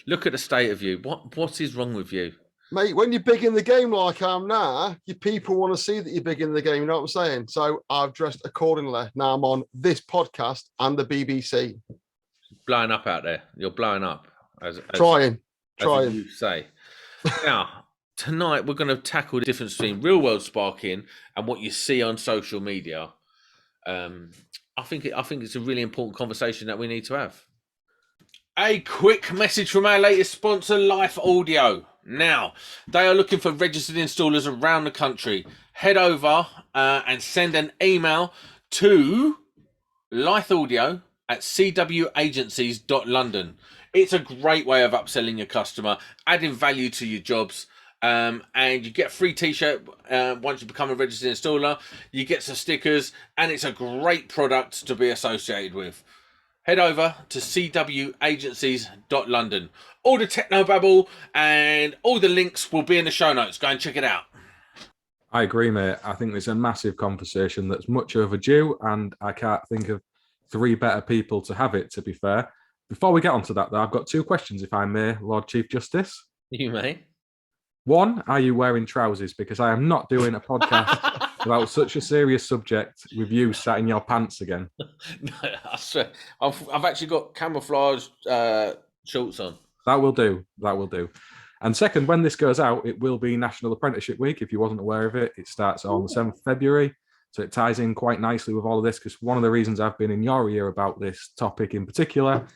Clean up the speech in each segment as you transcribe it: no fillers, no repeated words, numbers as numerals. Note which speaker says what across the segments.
Speaker 1: Look at the state of you. What is wrong with you?
Speaker 2: Mate, when you're big in the game like I am now, your people want to see that you're big in the game, you know what I'm saying? So I've dressed accordingly. Now I'm on this podcast and the BBC.
Speaker 1: Blowing up out there. You're blowing up. As
Speaker 2: trying.
Speaker 1: you say. Now, tonight we're going to tackle the difference between real world sparking and what you see on social media. I think it's a really important conversation that we need to have. A quick message from our latest sponsor, litheaudio. Now, they are looking for registered installers around the country. Head over and send an email to litheaudio@cwagencies.london. It's a great way of upselling your customer, adding value to your jobs, and you get a free t-shirt once you become a registered installer. You get some stickers, and it's a great product to be associated with. Head over to cwagencies.london. All the technobabble and all the links will be in the show notes. Go and check it out.
Speaker 3: I agree, mate. I think there's a massive conversation that's much overdue, and I can't think of three better people to have it, to be fair. Before we get onto that, though, I've got two questions, if I may, Lord Chief Justice.
Speaker 1: You may.
Speaker 3: One, are you wearing trousers? Because I am not doing a podcast about such a serious subject with you sat in your pants again.
Speaker 1: No, I swear. I've actually got camouflage shorts on.
Speaker 3: That will do. And second, when this goes out, it will be National Apprenticeship Week, if you wasn't aware of it. It starts on the 7th of February. So it ties in quite nicely with all of this, because one of the reasons I've been in your ear about this topic in particular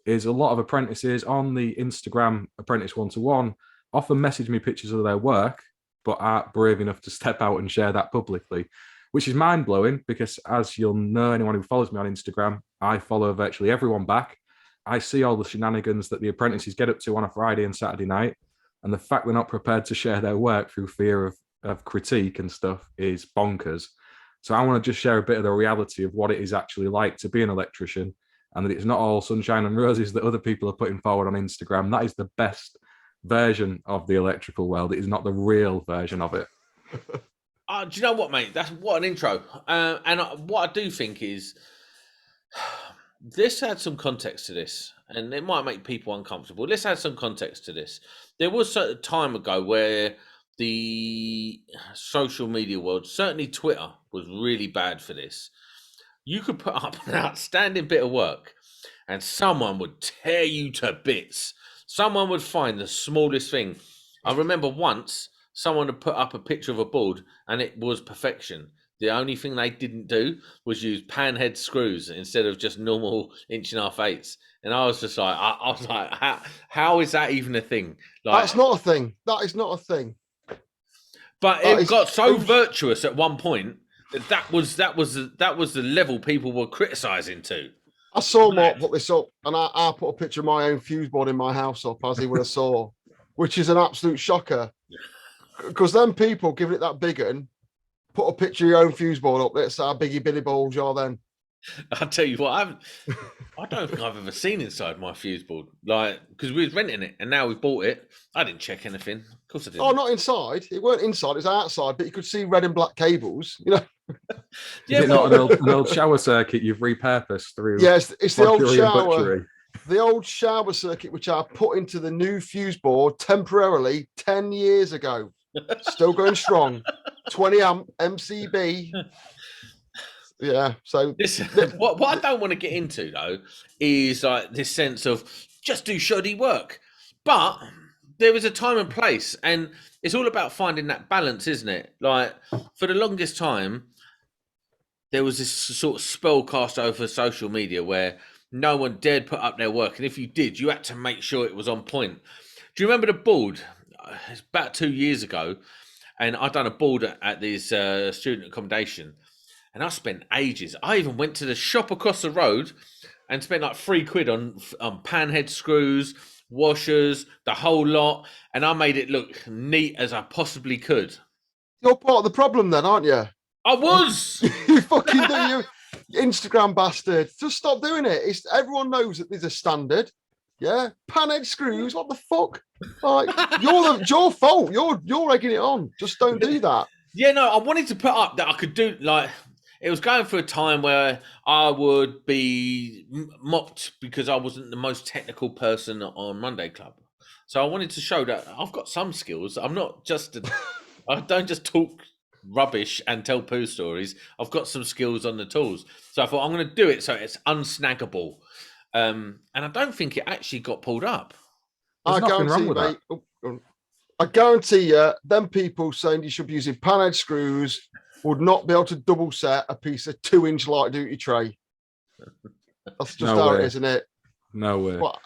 Speaker 3: is a lot of apprentices on the Instagram Apprentice 1-to-1 often message me pictures of their work, but aren't brave enough to step out and share that publicly, which is mind-blowing because, as you'll know, anyone who follows me on Instagram, I follow virtually everyone back. I see all the shenanigans that the apprentices get up to on a Friday and Saturday night, and the fact they're not prepared to share their work through fear of critique and stuff is bonkers. So I want to just share a bit of the reality of what it is actually like to be an electrician, and that it's not all sunshine and roses that other people are putting forward on Instagram. That is the best version of the electrical world. It is not the real version of it.
Speaker 1: Do you know what, mate? That's what an intro. And what I do think is, let's add some context to this, and it might make people uncomfortable. Let's add some context to this. There was a time ago where the social media world, certainly Twitter, was really bad for this. You could put up an outstanding bit of work and someone would tear you to bits. Someone would find the smallest thing. I remember once someone had put up a picture of a board and it was perfection. The only thing they didn't do was use panhead screws instead of just normal 1.5" And I was just like, I was like, how is that even a thing? Like,
Speaker 2: that's not a thing. That is not a thing.
Speaker 1: But it got so virtuous at one point that was the level people were criticising to.
Speaker 2: I saw Mark put this up, and I put a picture of my own fuse board in my house up, as he would have saw, which is an absolute shocker. Because then people giving it that big un, put a picture of your own fuse board up. That's how biggie Billy balls you are then.
Speaker 1: I'll tell you what, I don't think I've ever seen inside my fuse board. Like, because we was renting it, and now we bought it. I didn't check anything. Of course I didn't.
Speaker 2: Oh, not inside. It weren't inside. It was outside, but you could see red and black cables. You know.
Speaker 3: Yeah, is it not an old shower circuit you've repurposed through?
Speaker 2: Yes, it's the old shower. The old shower circuit, which I put into the new fuse board temporarily 10 years ago. Still going strong. 20 amp MCB. Yeah. So
Speaker 1: what I don't want to get into though is like this sense of just do shoddy work, but there is a time and place, and it's all about finding that balance, isn't it? Like for the longest time, there was this sort of spell cast over social media where no one dared put up their work, and if you did, you had to make sure it was on point. Do you remember the board? It's about 2 years ago, and I'd done a board at this student accommodation. And I spent ages. I even went to the shop across the road and spent like £3 on panhead screws, washers, the whole lot. And I made it look neat as I possibly could.
Speaker 2: You're part of the problem then, aren't you?
Speaker 1: I was.
Speaker 2: You fucking do, you Instagram bastard. Just stop doing it. Everyone knows that there's a standard. Yeah, panhead screws. What the fuck? Like it's your fault. You're egging it on. Just don't do that.
Speaker 1: Yeah, no. I wanted to put up that I could do like. it was going through a time where I would be mocked because I wasn't the most technical person on Monday Club. So I wanted to show that I've got some skills. I'm not just I don't just talk rubbish and tell poo stories. I've got some skills on the tools. So I thought I'm going to do it so it's unsnaggable. And I don't think it actually got pulled up.
Speaker 3: There's nothing wrong with
Speaker 2: mate,
Speaker 3: that.
Speaker 2: I guarantee you, them people saying you should be using panhead screws would not be able to double set a piece of 2-inch light duty tray. That's just how it is, isn't it?
Speaker 3: No way.
Speaker 2: But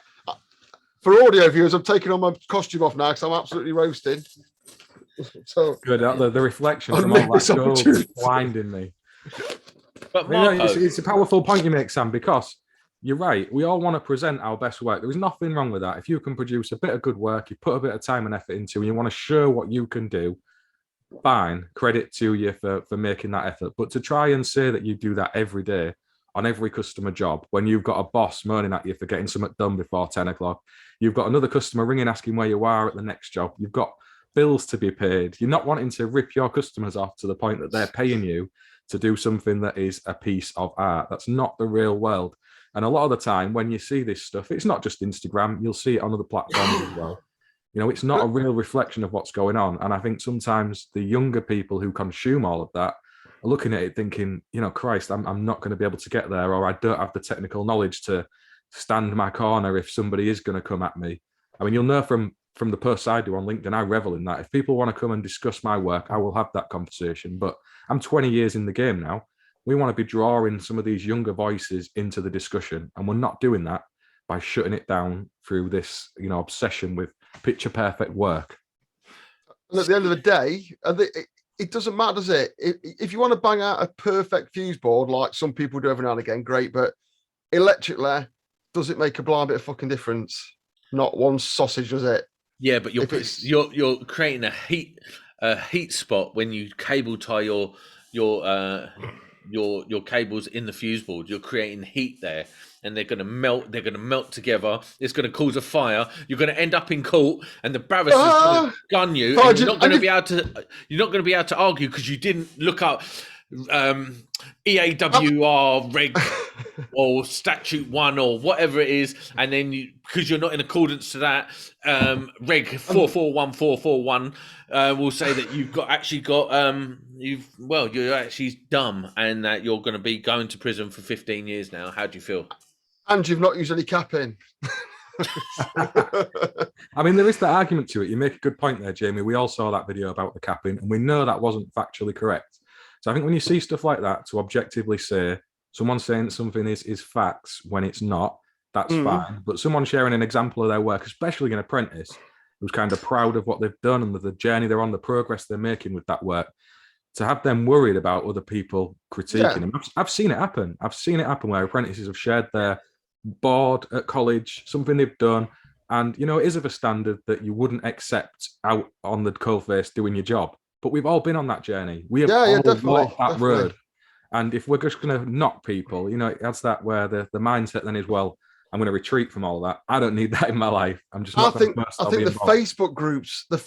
Speaker 2: for audio viewers, I'm taking on my costume off now because I'm absolutely roasted. So
Speaker 3: good. The reflection from all that gold is blinding me.
Speaker 1: But Marco,
Speaker 3: it's a powerful point you make, Sam, because you're right. We all want to present our best work. There is nothing wrong with that. If you can produce a bit of good work, you put a bit of time and effort into, and you want to show what you can do, fine, credit to you for making that effort. But to try and say that you do that every day on every customer job, when you've got a boss moaning at you for getting something done before 10 o'clock, you've got another customer ringing asking where you are at the next job, you've got bills to be paid, you're not wanting to rip your customers off to the point that they're paying you to do something that is a piece of art. That's not the real world. And a lot of the time when you see this stuff, it's not just Instagram, you'll see it on other platforms as well. You know, it's not a real reflection of what's going on. And I think sometimes the younger people who consume all of that are looking at it thinking, you know, Christ, I'm not going to be able to get there, or I don't have the technical knowledge to stand my corner if somebody is going to come at me. I mean, you'll know from the posts I do on LinkedIn, I revel in that. If people want to come and discuss my work, I will have that conversation. But I'm 20 years in the game now. We want to be drawing some of these younger voices into the discussion, and we're not doing that by shutting it down through this, you know, obsession with picture perfect work.
Speaker 2: And at the end of the day, it doesn't matter, does it? If you want to bang out a perfect fuse board like some people do every now and again, great. But electrically, does it make a blind bit of fucking difference? Not one sausage, does it?
Speaker 1: Yeah, but you're creating a heat spot when you cable tie your cables in the fuse board. You're creating heat there, and they're going to melt. They're going to melt together. It's going to cause a fire. You're going to end up in court, and the barrister's going to gun you. And you're not going to be able to. You're not going to be able to argue because you didn't look up EAWR reg or statute 1 or whatever it is, and then because you're not in accordance to that reg 441441 will say that you're actually dumb, and that you're going to be going to prison for 15 years now. How do you feel?
Speaker 2: And you've not used any capping.
Speaker 3: I mean, there is that argument to it. You make a good point there, Jamie. We all saw that video about the capping, and we know that wasn't factually correct. So I think when you see stuff like that, to objectively say someone saying something is facts when it's not, that's fine. But someone sharing an example of their work, especially an apprentice, who's kind of proud of what they've done and the journey they're on, the progress they're making with that work, to have them worried about other people critiquing them. I've seen it happen. I've seen it happen where apprentices have shared their board at college, something they've done, and, you know, it is of a standard that you wouldn't accept out on the coalface doing your job. But we've all been on that journey. We have all walked that road. And if we're just going to knock people, you know, that's that where the mindset then is, well, I'm going to retreat from all that. I don't need that in my life. I'm just not. I think
Speaker 2: the Facebook groups are the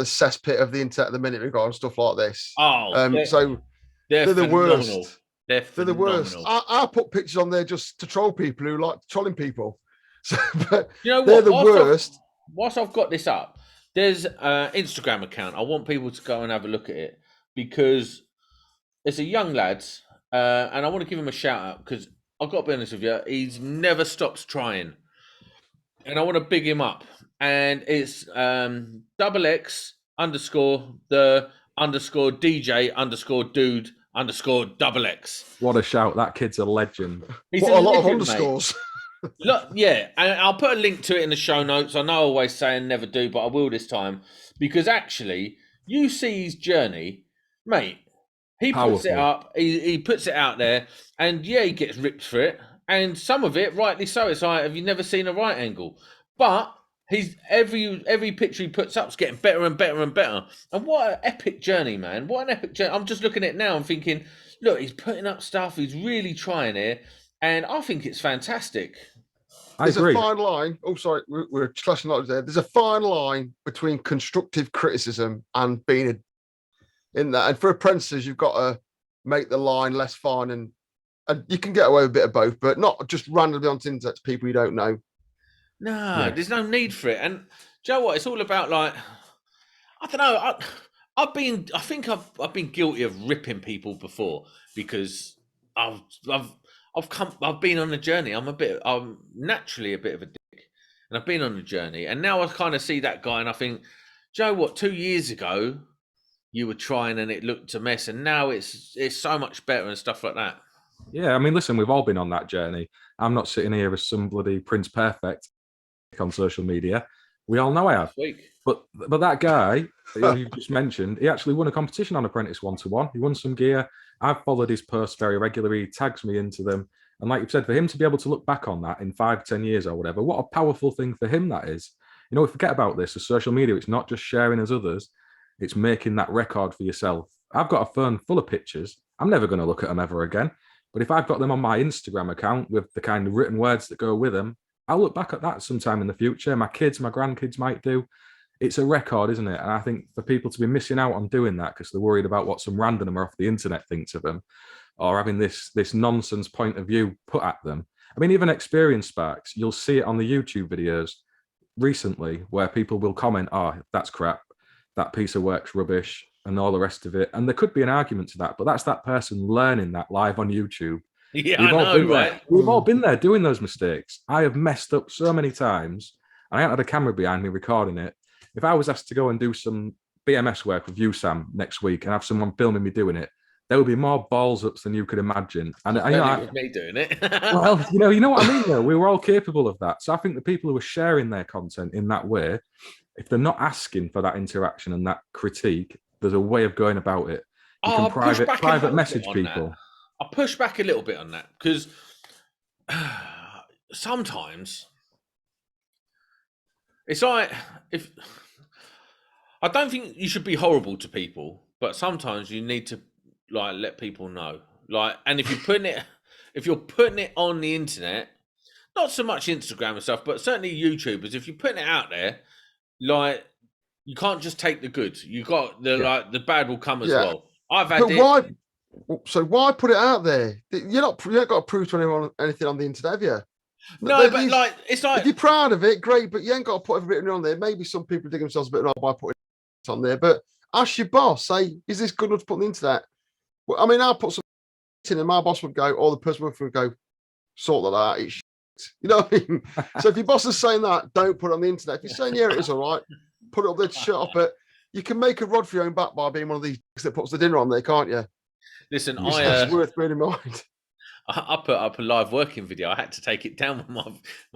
Speaker 2: cesspit of the internet at the minute regarding stuff like this. So they're the worst. They're the worst. I put pictures on there just to troll people who like trolling people. So, but you know what? They're the worst.
Speaker 1: Whilst I've got this up, there's an Instagram account. I want people to go and have a look at it because it's a young lad, and I want to give him a shout out because I've got to be honest with you, he's never stops trying, and I want to big him up. And it's XX_DJ_dude_X.
Speaker 3: What a shout! That kid's a legend.
Speaker 2: He's a lot of underscores.
Speaker 1: Look, yeah, and I'll put a link to it in the show notes. I know I always say and never do, but I will this time because actually, you see his journey, mate. He puts it up. He puts it out there, and yeah, he gets ripped for it, and some of it, rightly so. It's like, have you never seen a right angle? But he's every picture he puts up is getting better and better and better. And what an epic journey, man! What an epic journey. I'm just looking at it now and thinking, look, he's putting up stuff. He's really trying here, and I think it's fantastic.
Speaker 2: There's a fine line. Oh, sorry, we're clashing lots there. There's a fine line between constructive criticism and being in that. And for apprentices, you've got to make the line less fun, and you can get away with a bit of both, but not just randomly on internet to people you don't know.
Speaker 1: No, there's no need for it. And do you know what? It's all about, like, I don't know. I think I've been guilty of ripping people before because I've been on a journey. I'm naturally a bit of a dick, and I've been on a journey, and now I kind of see that guy, and I think, do you know what? 2 years ago, you were trying, and it looked a mess, and now it's so much better and stuff like that.
Speaker 3: Yeah, I mean, listen, we've all been on that journey. I'm not sitting here as some bloody Prince Perfect on social media. We all know I have. But that guy who you just mentioned, he actually won a competition on Apprentice 1-to-1. He won some gear. I've followed his posts very regularly. He tags me into them. And like you said, for him to be able to look back on that in 5-10 years or whatever, what a powerful thing for him that is. You know, we forget about this as social media. It's not just sharing as others. It's making that record for yourself. I've got a phone full of pictures. I'm never going to look at them ever again. But if I've got them on my Instagram account with the kind of written words that go with them, I'll look back at that sometime in the future. My kids, my grandkids might do. It's a record, isn't it? And I think for people to be missing out on doing that because they're worried about what some randomer off the internet thinks of them, or having this nonsense point of view put at them. I mean, even Experience Sparks, you'll see it on the YouTube videos recently where people will comment, "Oh, that's crap. That piece of work's rubbish," and all the rest of it. And there could be an argument to that, but that's that person learning that live on YouTube.
Speaker 1: Yeah, I know, right?
Speaker 3: We've all been there doing those mistakes. I have messed up so many times. I haven't had a camera behind me recording it. If I was asked to go and do some BMS work with you, Sam, next week and have someone filming me doing it, there would be more balls ups than you could imagine. And
Speaker 1: with me doing it.
Speaker 3: Well, you know what I mean, though. We were all capable of that. So I think the people who are sharing their content in that way, if they're not asking for that interaction and that critique, there's a way of going about it. You can private message people.
Speaker 1: I'll push back a little bit on that because sometimes it's like, if I don't think you should be horrible to people, but sometimes you need to like let people know. Like, and if you're putting it on the internet, not so much Instagram and stuff, but certainly YouTubers, if you're putting it out there, like, you can't just take the good. You got the bad will come as well. I've had it.
Speaker 2: Why put it out there? You haven't got to prove to anyone anything on the internet, have you?
Speaker 1: No, but like, it's like,
Speaker 2: if you're proud of it, great, but you ain't got to put everything on there. Maybe some people dig themselves a bit by putting it on there, but ask your boss, say, is this good enough to put on the internet? Well, I mean, I'll put some in and my boss would go, or the person would go, sort that out, it's shit. You know what I mean? So if your boss is saying that, don't put it on the internet. If you're saying, yeah, it is all right, put it up there to shut up. But you can make a rod for your own back by being one of these that puts the dinner on there, can't you?
Speaker 1: Listen,
Speaker 2: it's worth bearing in mind.
Speaker 1: I put up a live working video. I had to take it down with my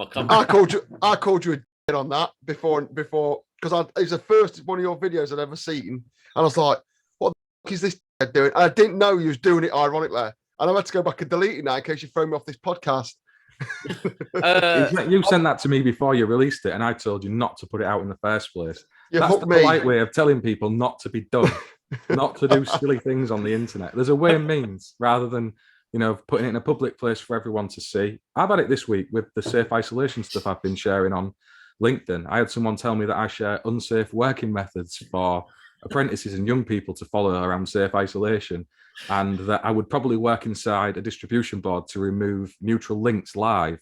Speaker 1: company.
Speaker 2: I called you a dickhead on that before because it was the first one of your videos I'd ever seen, and I was like, "What the fuck is this doing?" And I didn't know you was doing it ironically, and I had to go back and delete it now in case you throw me off this podcast.
Speaker 3: You sent that to me before you released it, and I told you not to put it out in the first place. That's the
Speaker 2: me.
Speaker 3: polite way of telling people not to be done, not to do silly things on the internet. There's a way and means rather than, you know, putting it in a public place for everyone to see. I've had it this week with the safe isolation stuff I've been sharing on LinkedIn. I had someone tell me that I share unsafe working methods for apprentices and young people to follow around safe isolation, and that I would probably work inside a distribution board to remove neutral links live,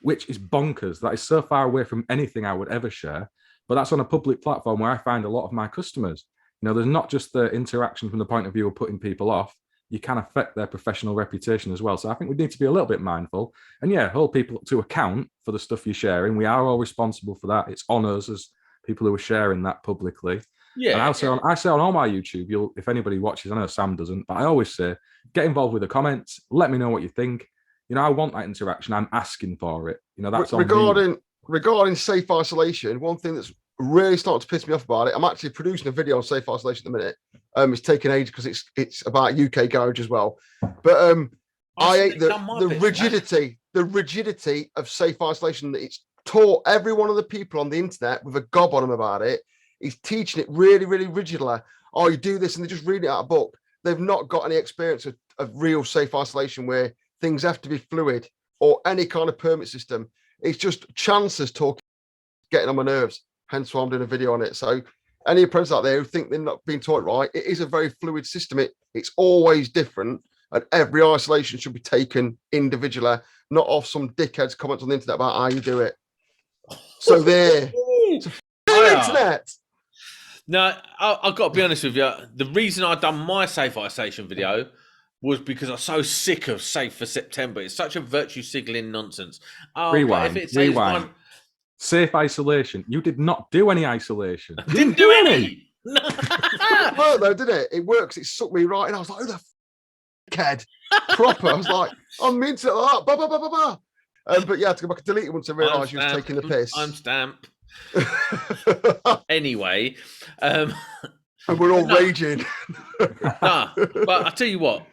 Speaker 3: which is bonkers. That is so far away from anything I would ever share. But that's on a public platform where I find a lot of my customers. You know, there's not just the interaction from the point of view of putting people off. You can affect their professional reputation as well. So I think we need to be a little bit mindful and hold people to account for the stuff you're sharing. We are all responsible for that. It's on us as people who are sharing that publicly. Yeah. And I say on all my YouTube, if anybody watches, I know Sam doesn't, but I always say, get involved with the comments. Let me know what you think. You know, I want that interaction. I'm asking for it. You know, that's
Speaker 2: regarding safe isolation. One thing that's really starting to piss me off about it, I'm actually producing a video on safe isolation at the minute. It's taking age because it's about UK garage as well. But I hate the rigidity of safe isolation that it's taught every one of the people on the internet with a gob on them about it. He's teaching it really, really rigidly. Oh, you do this, and they just read it out of a book. They've not got any experience of real safe isolation where things have to be fluid or any kind of permit system. It's just chances talking, getting on my nerves. Hence why I'm doing a video on it. So any apprentices out there who think they're not being taught right, it is a very fluid system. It's always different, and every isolation should be taken individually, not off some dickhead's comments on the internet about how you do it. So there, it's internet.
Speaker 1: No, I've got to be honest with you. The reason I done my safe isolation video was because I'm so sick of Safe for September. It's such a virtue signaling nonsense.
Speaker 3: Rewind. Safe isolation. You did not do any isolation.
Speaker 1: Didn't do any.
Speaker 2: It worked though, didn't it? It works. It sucked me right in. I was like, who the kid? Proper. I was like, I'm into it like that. But yeah, I had to go back and delete it once I realised you was taking the piss.
Speaker 1: I'm Stamp. Anyway.
Speaker 2: And we're all raging.
Speaker 1: Nah, but I tell you what.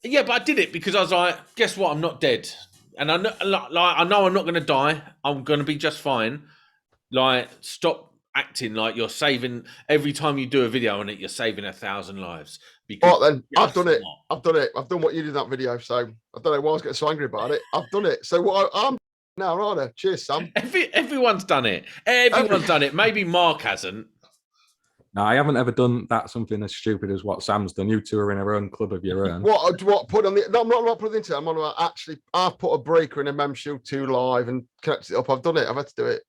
Speaker 1: Yeah, but I did it because I was like, guess what? I'm not dead. And I know I'm not going to die. I'm going to be just fine. Like, stop acting like you're saving every time you do a video on it. You're saving 1,000 lives.
Speaker 2: Because then I've done it. I've done what you did in that video. So I don't know why I was getting so angry about it. I've done it. So what I'm now, right? Cheers, Sam.
Speaker 1: Everyone's done it. Everyone's done it. Maybe Mark hasn't.
Speaker 3: No, I haven't ever done something as stupid as what Sam's done. You two are in our own club of your own.
Speaker 2: What put on the? No, I'm not putting it into. I'm on about actually. I've put a breaker in a Mem Shield 2 live and connected it up. I've done it. I've had to do it.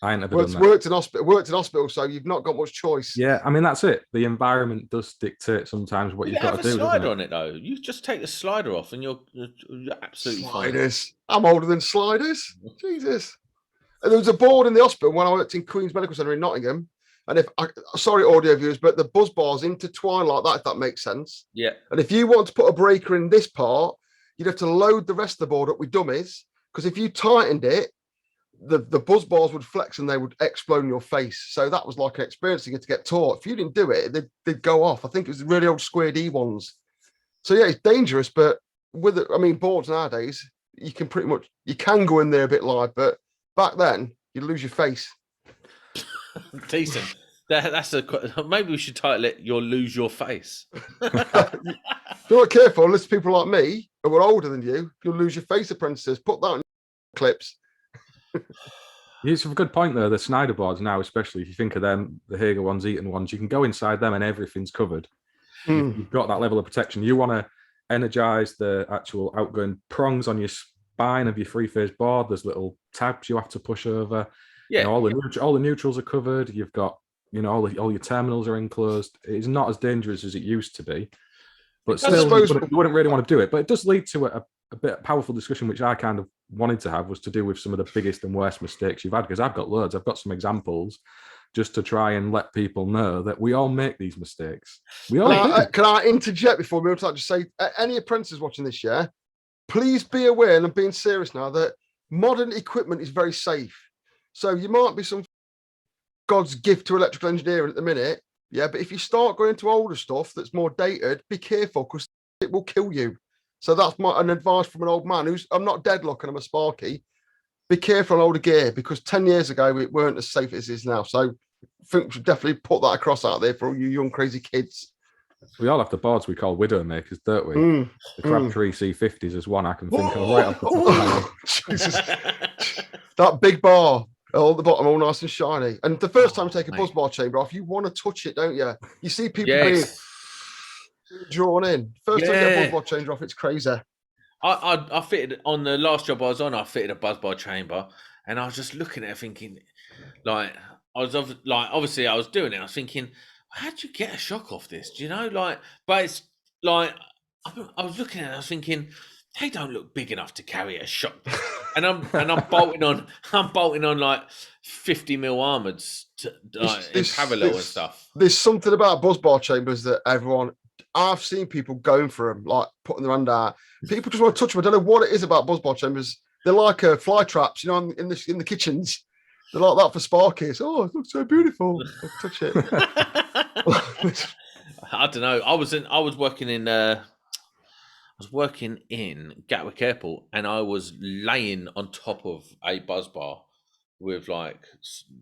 Speaker 3: I ain't never done that.
Speaker 2: Worked in hospital, so you've not got much choice.
Speaker 3: Yeah, I mean that's it. The environment does dictate sometimes what you've got to do.
Speaker 1: Slider on it though. You just take the slider off, and you're absolutely
Speaker 2: sliders. Fine. I'm older than sliders. Jesus. And there was a board in the hospital when I worked in Queen's Medical Centre in Nottingham. And sorry, audio viewers, but the buzz bars intertwine like that, if that makes sense.
Speaker 1: Yeah.
Speaker 2: And if you want to put a breaker in this part, you'd have to load the rest of the board up with dummies. Because if you tightened it, the buzz bars would flex and they would explode in your face. So that was like an experience to get taught. If you didn't do it, they'd go off. I think it was the really old square D ones. So yeah, it's dangerous, but boards nowadays, you can go in there a bit live, but back then you'd lose your face.
Speaker 1: Decent. Maybe we should title it "You'll Lose Your Face."
Speaker 2: If you're not careful, unless people like me who are older than you, you'll lose your face, apprentices. Put that in clips.
Speaker 3: It's a good point there. The Snyder boards now, especially if you think of them, the Hager ones, Eaton ones, you can go inside them and everything's covered. You've got that level of protection. You want to energize the actual outgoing prongs on your spine of your three-phase board. There's little tabs you have to push over. Yeah, all the neutrals are covered. You've got, all your terminals are enclosed. It's not as dangerous as it used to be, but still, you wouldn't really want to do it. But it does lead to a bit powerful discussion, which I kind of wanted to have, was to do with some of the biggest and worst mistakes you've had. Because I've got loads. I've got some examples, just to try and let people know that we all make these mistakes. We all.
Speaker 2: Can I interject before we just say, any apprentices watching this, please be aware, and I'm being serious now, that modern equipment is very safe. So you might be some God's gift to electrical engineering at the minute, but if you start going into older stuff that's more dated, be careful, because it will kill you. So that's an advice from an old man I'm not deadlock and I'm a Sparky. Be careful on older gear, because 10 years ago it weren't as safe as it is now. So I think we should definitely put that across out there for all you young crazy kids.
Speaker 3: We all have the boards we call Widowmakers, don't we? The Crabtree C50s is one I can think of right off the top of my head.
Speaker 2: Jesus. That big bar. All the bottom, all nice and shiny. And the first time you take a buzz bar chamber off, you want to touch it, don't you? You see people being drawn in. First time you get a buzz bar chamber off, it's crazy.
Speaker 1: I fitted on the last job I was on. I fitted a buzz bar chamber, and I was just looking at it, thinking, obviously I was doing it. I was thinking, how'd you get a shock off this? Do you know, but it's like I was looking at it. I was thinking, they don't look big enough to carry a shock. And I'm bolting on like 50 mil armoreds in parallel and stuff.
Speaker 2: There's something about buzz bar chambers that I've seen people going for them, like putting their hand out. People just want to touch them. I don't know what it is about buzz bar chambers. They're like fly traps, in the kitchens. They're like that for Sparkies. Oh, it looks so beautiful. Touch it.
Speaker 1: I don't know. I was working in Gatwick Airport, and I was laying on top of a buzz bar with like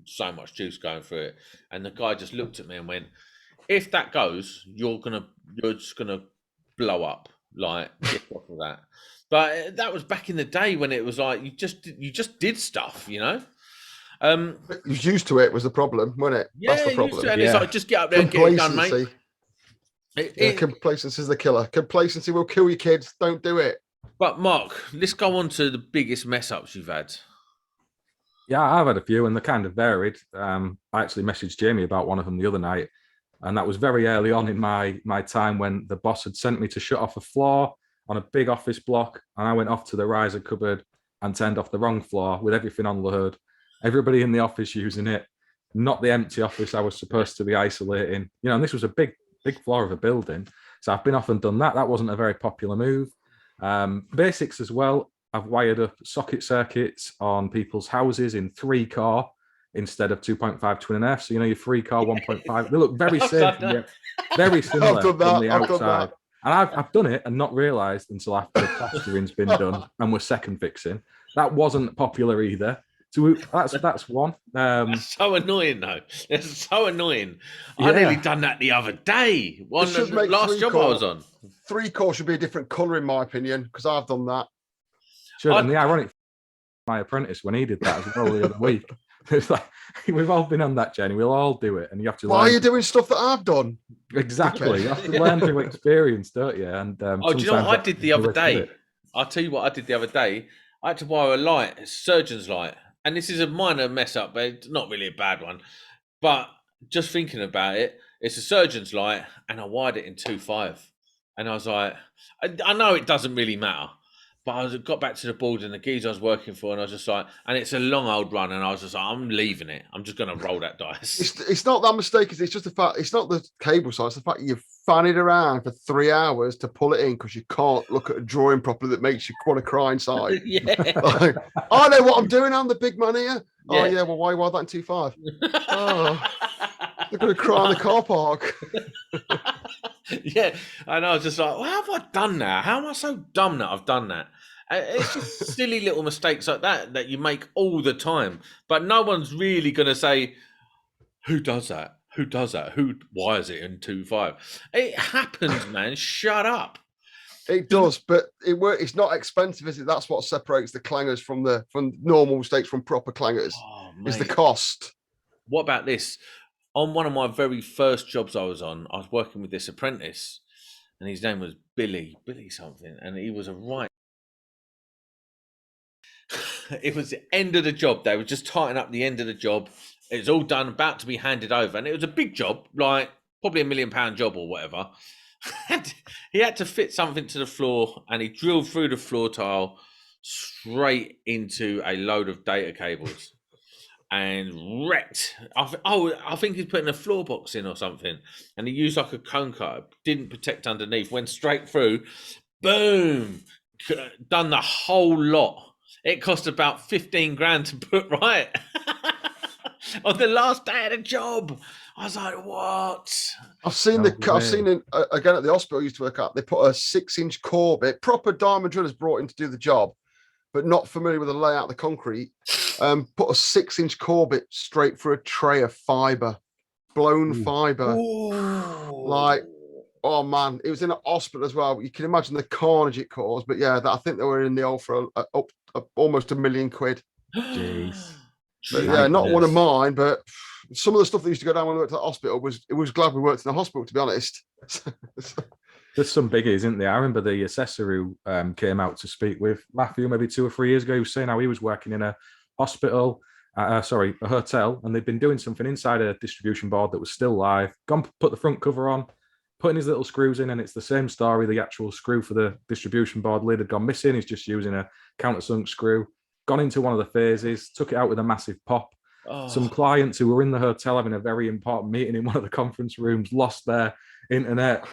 Speaker 1: so much juice going through it, and the guy just looked at me and went, "If that goes, you're just gonna blow up. Like, get off of that." But that was back in the day when it was like you just did stuff,
Speaker 2: He was used to it was the problem, wasn't it? That's the
Speaker 1: Yeah, used
Speaker 2: problem.
Speaker 1: to, and it's
Speaker 3: Yeah.
Speaker 1: like just get up there and get it done, mate.
Speaker 2: Complacency.
Speaker 1: It-
Speaker 2: Complacency is the killer. Complacency will kill you, kids. Don't do it.
Speaker 1: But Mark, let's go on to the biggest mess ups you've had.
Speaker 3: Yeah, I've had a few, and they're kind of varied. I actually messaged Jamie about one of them the other night, and that was very early on in my time when the boss had sent me to shut off a floor on a big office block, and I went off to the riser cupboard and turned off the wrong floor with everything on load. Everybody in the office using it, not the empty office I was supposed to be isolating. And this was a big floor of a building, so I've been off and done that. That wasn't a very popular move. Basics as well. I've wired up socket circuits on people's houses in 3-core instead of 2.5 twin and F. So your 3-core 1.5. They look very safe, very similar from the outside. And I've done it and not realised until after the plastering's been done and we're second fixing. That wasn't popular either. So that's one.
Speaker 1: That's so annoying, though. It's so annoying.
Speaker 3: Yeah.
Speaker 1: I nearly done that the other day. One of the last job I was on.
Speaker 2: 3-core should be a different colour, in my opinion, because I've done that.
Speaker 3: Sure, and the ironic, my apprentice when he did that as well the other week. It's like we've all been on that journey. We'll all do it, and you have to.
Speaker 2: Why are you doing stuff that I've done?
Speaker 3: Exactly, you have to learn through experience, don't you? And
Speaker 1: do you know what I did the other day? I'll tell you what I did the other day. I had to wire a light, a surgeon's light, and this is a minor mess up, but it's not really a bad one. But just thinking about it, it's a surgeon's light, and I wired it in 2.5, and I was like, I know it doesn't really matter. But I got back to the board and the geezer I was working for, and I was just like, and it's a long old run, and I was just like, I'm leaving it. I'm just going to roll that dice.
Speaker 2: It's not that mistake. It's just the fact. It's not the cable side. It's the fact that you fan it around for 3 hours to pull it in because you can't look at a drawing properly that makes you want to cry inside.
Speaker 1: Yeah.
Speaker 2: Like, I know what I'm doing. I'm the big man here.
Speaker 1: Yeah.
Speaker 2: Oh yeah. Well, why that in 2.5? Oh, they're going to cry in the car park.
Speaker 1: Yeah, and I was just like, well, how have I done that? How am I so dumb that I've done that? It's just silly little mistakes like that you make all the time, but no one's really going to say, who does that? Who does that? Who wires it in 2.5? It happens, man. Shut up.
Speaker 2: It does, but it's not expensive, is it? That's what separates the clangers from normal mistakes from proper clangers. Is the cost.
Speaker 1: What about this? On one of my very first jobs I was working with this apprentice, and his name was Billy something, and he was a right. It was the end of the job. They were just tightening up the end of the job. It was all done, about to be handed over, and it was a big job, like probably £1 million job or whatever. He had to fit something to the floor, and he drilled through the floor tile straight into a load of data cables. And wrecked. I think he's putting a floor box in or something, and he used like a cone cutter, didn't protect underneath, went straight through, boom, done the whole lot. It cost about 15 grand to put right on the last day of the job. I was like, what?
Speaker 2: I've seen again at the hospital I used to work at. They put a 6-inch core bit, proper diamond drillers brought in to do the job, but not familiar with the layout of the concrete. Put a 6-inch core bit straight through a tray of fiber, blown fiber.
Speaker 1: Ooh.
Speaker 2: Like, oh man, it was in an hospital as well. You can imagine the carnage it caused. But yeah, I think they were in the hole for almost £1 million.
Speaker 3: Jeez.
Speaker 2: But yeah, not one of mine, but some of the stuff that used to go down when we worked at the hospital was glad we worked in the hospital, to be honest.
Speaker 3: There's some biggies, isn't there? I remember the assessor who came out to speak with Matthew maybe 2 or 3 years ago. He was saying how he was working in a hospital, a hotel, and they'd been doing something inside a distribution board that was still live. Gone, put the front cover on, putting his little screws in, and it's the same story. The actual screw for the distribution board lid had gone missing. He's just using a countersunk screw. Gone into one of the phases, took it out with a massive pop.
Speaker 1: Oh.
Speaker 3: Some clients who were in the hotel having a very important meeting in one of the conference rooms lost their internet,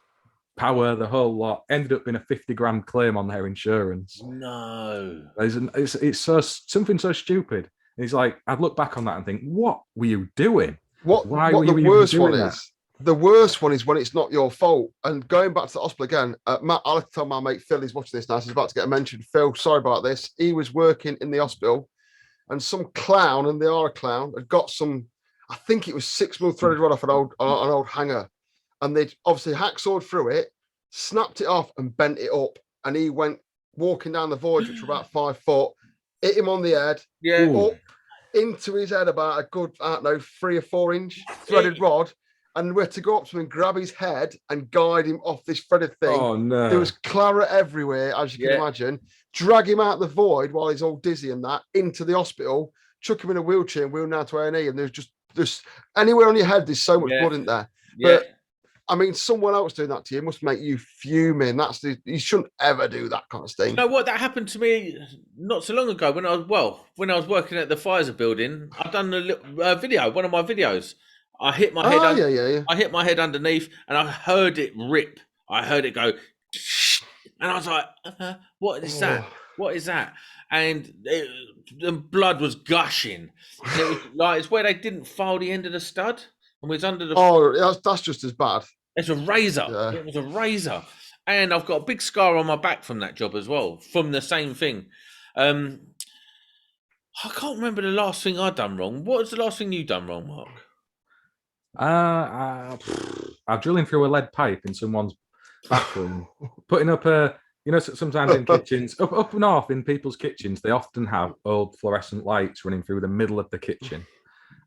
Speaker 3: power, the whole lot. Ended up being a 50 grand claim on their insurance.
Speaker 1: No.
Speaker 3: It's so something so stupid. And he's like, I'd look back on that and think, what were you doing? Why were you
Speaker 2: the worst
Speaker 3: doing
Speaker 2: one
Speaker 3: that?
Speaker 2: is? The worst one is when it's not your fault. And going back to the hospital again, Matt, I'll have to tell my mate Phil, he's watching this now, so he's about to get a mention. Phil, sorry about this. He was working in the hospital, and some clown, and they are a clown, had got some, I think it was 6mm threaded rod off an old hanger, and they'd obviously hacksawed through it, snapped it off, and bent it up. And he went walking down the void, which was about 5 foot, hit him on the head,
Speaker 1: Yeah.
Speaker 2: up, into his head about a good, I don't know, 3 or 4 inch threaded rod. And we had to go up to him and grab his head and guide him off this threaded thing.
Speaker 3: Oh no!
Speaker 2: There was claret everywhere, as you can imagine. Drag him out the void while he's all dizzy and that into the hospital. Chuck him in a wheelchair and wheel him down to A&E. And there's anywhere on your head. There's so much blood in there. But I mean, someone else doing that to you must make you fuming. You shouldn't ever do that kind of thing.
Speaker 1: You know what? That happened to me not so long ago when I was working at the Pfizer building. I've done a little video, one of my videos. I hit my head. I hit my head underneath, and I heard it rip. I heard it go, and I was like, "What is that? What is that?" And the blood was gushing. And it was like it's where they didn't file the end of the stud, and was under the.
Speaker 2: Oh, that's just as bad.
Speaker 1: It's a razor. Yeah. It was a razor, and I've got a big scar on my back from that job as well, from the same thing. I can't remember the last thing I done wrong. What was the last thing you done wrong, Mark?
Speaker 3: I'm drilling through a lead pipe in someone's bathroom, putting up sometimes in kitchens, up north in people's kitchens, they often have old fluorescent lights running through the middle of the kitchen,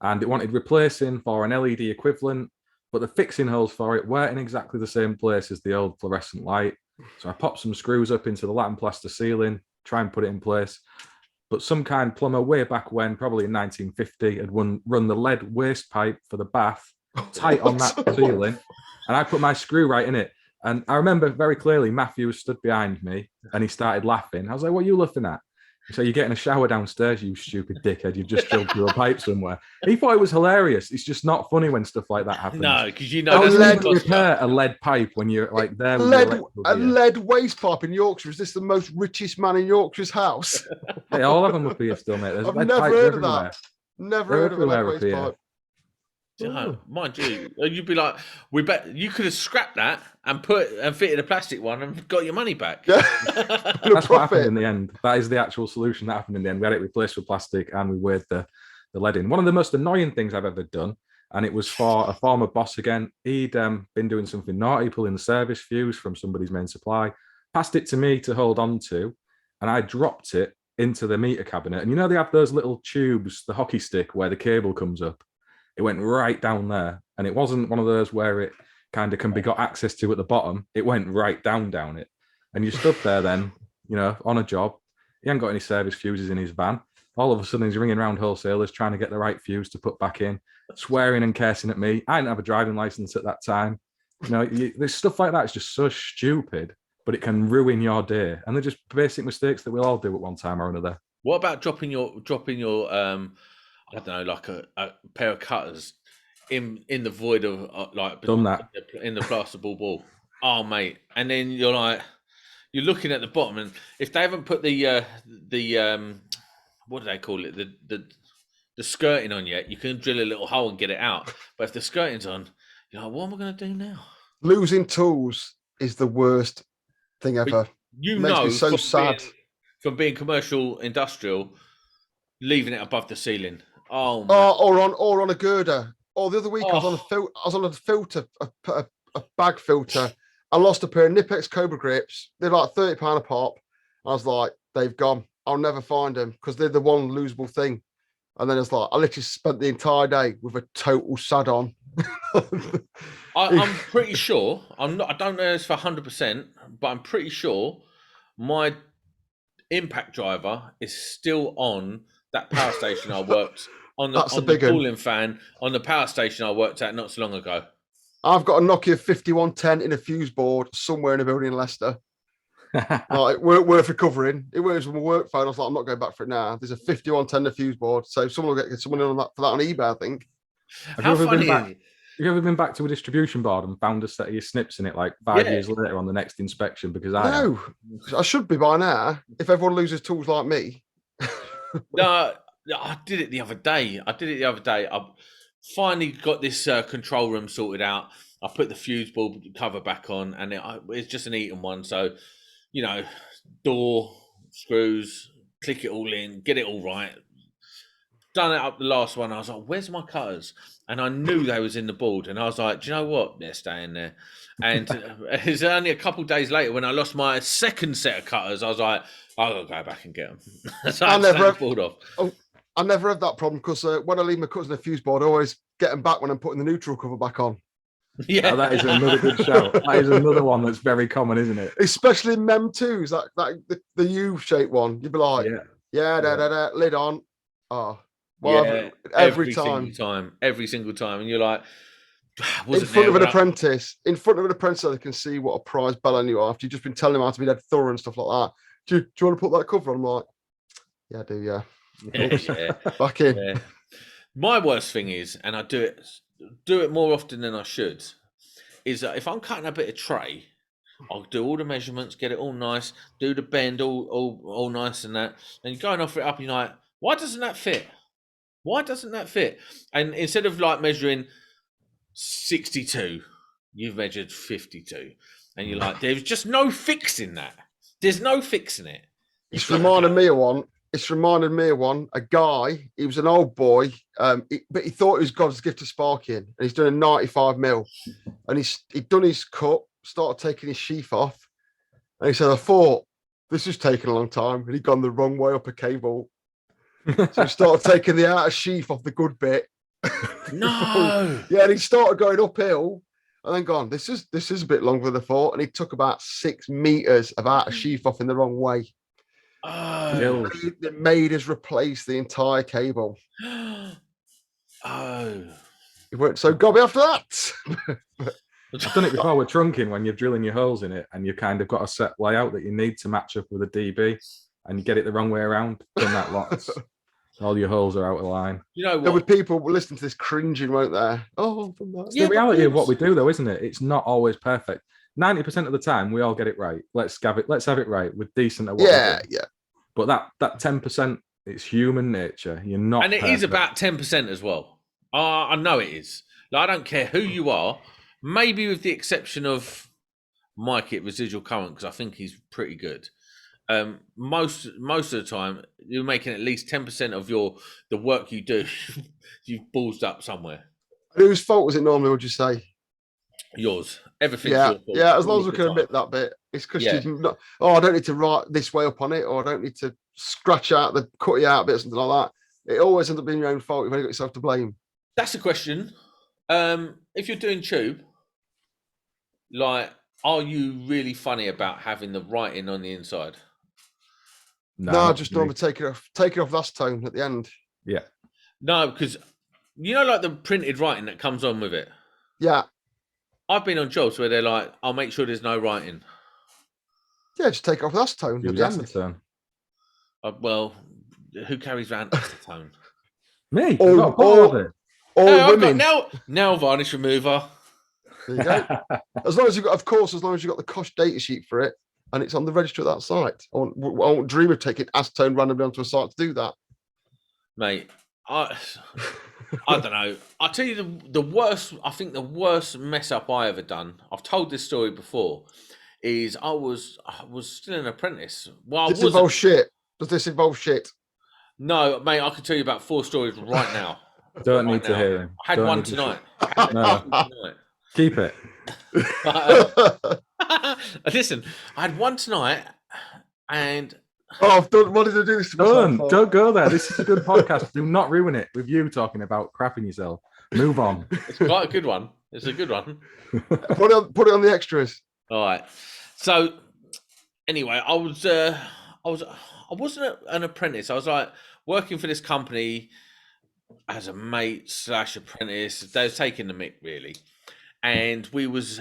Speaker 3: and it wanted replacing for an LED equivalent, but the fixing holes for it weren't in exactly the same place as the old fluorescent light. So I popped some screws up into the lath and plaster ceiling, try and put it in place. But some kind plumber way back when, probably in 1950, had run the lead waste pipe for the bath tight on that ceiling, and I put my screw right in it. And I remember very clearly Matthew stood behind me and he started laughing. I was like, "What are you laughing at?" He said, "You're getting a shower downstairs, you stupid dickhead. You've just drilled through a pipe somewhere." He thought it was hilarious. It's just not funny when stuff like that happens.
Speaker 1: No, because you know,
Speaker 3: repair a lead pipe when you're like there.
Speaker 2: A lead waste pipe in Yorkshire. Is this the most richest man in Yorkshire's house?
Speaker 3: Hey, all of them up here still, mate. There's
Speaker 2: I've never heard of that. Never heard of a lead waste pipe.
Speaker 1: Mind you, you'd be like, "We bet you could have scrapped that and fitted a plastic one and got your money back."
Speaker 2: Yeah.
Speaker 3: That's what happened in the end. That is the actual solution that happened in the end. We had it replaced with plastic and we weighed the lead in. One of the most annoying things I've ever done, and it was for a former boss again. He'd been doing something naughty, pulling the service fuse from somebody's main supply, passed it to me to hold on to, and I dropped it into the meter cabinet. And you know they have those little tubes, the hockey stick where the cable comes up. It went right down there, and it wasn't one of those where it kind of can be got access to at the bottom. It went right down it, and you stood there then, on a job. He hadn't got any service fuses in his van. All of a sudden, he's ringing around wholesalers trying to get the right fuse to put back in, swearing and cursing at me. I didn't have a driving license at that time. There's stuff like that. It's just so stupid, but it can ruin your day, and they're just basic mistakes that we'll all do at one time or another.
Speaker 1: What about dropping your I don't know, like a pair of cutters in the void of
Speaker 3: done that
Speaker 1: in the plasterboard wall? Oh, mate! And then you're looking at the bottom, and if they haven't put the what do they call it, the skirting on yet, you can drill a little hole and get it out. But if the skirting's on, you're like, what am I going to do now?
Speaker 2: Losing tools is the worst thing ever.
Speaker 1: It
Speaker 2: makes me so sad.
Speaker 1: From being commercial industrial, leaving it above the ceiling. Oh,
Speaker 2: or on a girder. The other week I was on a filter, a bag filter. I lost a pair of Nipex Cobra grips. They're like £30 a pop. I was like, they've gone. I'll never find them because they're the one losable thing. And then it's like I literally spent the entire day with a total sad on.
Speaker 1: I'm pretty sure. I don't know this for 100%, but I'm pretty sure my impact driver is still on that power station I worked on the cooling fan on the power station I worked at not so long ago.
Speaker 2: I've got a Nokia 5110 in a fuse board somewhere in a building in Leicester. Worth recovering. It was my work phone. I was like, I'm not going back for it now. There's a 5110 in a fuse board, so someone will get someone on that for that on eBay, I think.
Speaker 3: Have you ever been back to a distribution board and found a set of your snips in it like 5 years later on the next inspection? Because
Speaker 2: I should be by now if everyone loses tools like me.
Speaker 1: No, I did it the other day. I finally got this control room sorted out. I put the fuse board cover back on, and it's just an Eaton one. So, door, screws, click it all in, get it all right. Done it up the last one. I was like, where's my cutters? And I knew they was in the board. And I was like, do you know what? They're staying there. And it's only a couple of days later when I lost my second set of cutters, I was like, I'll go back and get them. So I never board off.
Speaker 2: I never had that problem because when I leave my cousin a fuse board, I always get them back when I'm putting the neutral cover back on.
Speaker 1: Yeah,
Speaker 3: Oh, that is another good shout. That is another one that's very common, isn't it?
Speaker 2: Especially Mem 2s, the U-shaped one. You'd be like, lid on. Oh, well,
Speaker 1: yeah,
Speaker 2: every time.
Speaker 1: every single time, and you're like,
Speaker 2: In front of an apprentice, so they can see what a prize bellend you are after you've just been telling them how to be dead thorough and stuff like that. Do you want to put that cover on? I'm like, yeah, I do, yeah.
Speaker 1: Yeah.
Speaker 2: Back in.
Speaker 1: Yeah. My worst thing is, and I do it more often than I should, is that if I'm cutting a bit of tray, I'll do all the measurements, get it all nice, do the bend all nice and that, and you're going off it up, and you're like, why doesn't that fit? Why doesn't that fit? And instead of like measuring 62, you've measured 52, and you're like, there's just no fixing that. There's no fixing it.
Speaker 2: It's reminded me of one. A guy, he was an old boy, but he thought it was God's gift to sparking, and he's done a 95 mil, and he'd done his cut, started taking his sheath off, and he said, I thought this was taking a long time, and he'd gone the wrong way up a cable. So he started taking the outer sheath off the good bit.
Speaker 1: No.
Speaker 2: Yeah, and he started going uphill, and then gone, this is a bit longer than I thought, and he took about 6 meters of outer sheath off in the wrong way.
Speaker 1: Oh.
Speaker 2: It made us replace the entire cable.
Speaker 1: Oh.
Speaker 2: It weren't so gobby after that.
Speaker 3: I've done it before with trunking when you're drilling your holes in it and you've kind of got a set layout that you need to match up with a DB and you get it the wrong way around. Done that lots. All your holes are out of line.
Speaker 1: You know what?
Speaker 2: There were people listening to this cringing, won't there? Oh, from that.
Speaker 3: It's the reality of what we do, though, isn't it? It's not always perfect. 90% of the time, we all get it right. Let's have it right with decent at what we do.
Speaker 2: Yeah.
Speaker 3: But that 10%, it's human nature. You're not,
Speaker 1: and it
Speaker 3: perfect.
Speaker 1: Is about 10% as well. I know it is. Like, I don't care who you are. Maybe with the exception of Mike at Residual Current, because I think he's pretty good. Most of the time, you're making at least 10% of the work you do. You've ballsed up somewhere.
Speaker 2: Whose fault was it normally? Would you say?
Speaker 1: Yours. Everything's
Speaker 2: Yeah,
Speaker 1: your fault.
Speaker 2: yeah. As long as we can admit that bit, it's because you've not. Oh, I don't need to write this way up on it, or I don't need to scratch out cut you out a bit, or something like that. It always ends up being your own fault. You've only got yourself to blame.
Speaker 1: That's the question. If you're doing tube, like, are you really funny about having the writing on the inside?
Speaker 2: No, just normally take it off last tone at the end.
Speaker 3: Yeah.
Speaker 1: No, because you know, like the printed writing that comes on with it.
Speaker 2: Yeah.
Speaker 1: I've been on jobs where they're like, I'll make sure there's no writing.
Speaker 2: Yeah, just take it off last tone at the end.
Speaker 1: Well, who carries around acetone?
Speaker 3: Me.
Speaker 2: All women.
Speaker 1: Nail varnish remover.
Speaker 2: There you go. As long as you've got the cost data sheet for it and it's on the register at that site. I won't dream of taking acetone randomly onto a site to do that.
Speaker 1: Mate, I don't know. I'll tell you the worst, I think the worst mess up I ever done, I've told this story before, is I was still an apprentice. Well,
Speaker 2: Does this involve shit?
Speaker 1: No, mate, I could tell you about 4 stories right now.
Speaker 3: Don't need to hear him.
Speaker 1: I had one tonight.
Speaker 3: Keep it.
Speaker 1: Listen, I had one tonight, and
Speaker 2: what did I do this to myself?
Speaker 3: Don't go there. This is a good podcast. Do not ruin it with you talking about crapping yourself. Move on.
Speaker 1: It's quite a good one. It's a good one.
Speaker 2: Put it on the extras.
Speaker 1: All right. So anyway, I wasn't an apprentice. I was like working for this company as a mate / apprentice. They were taking the mick really. And we was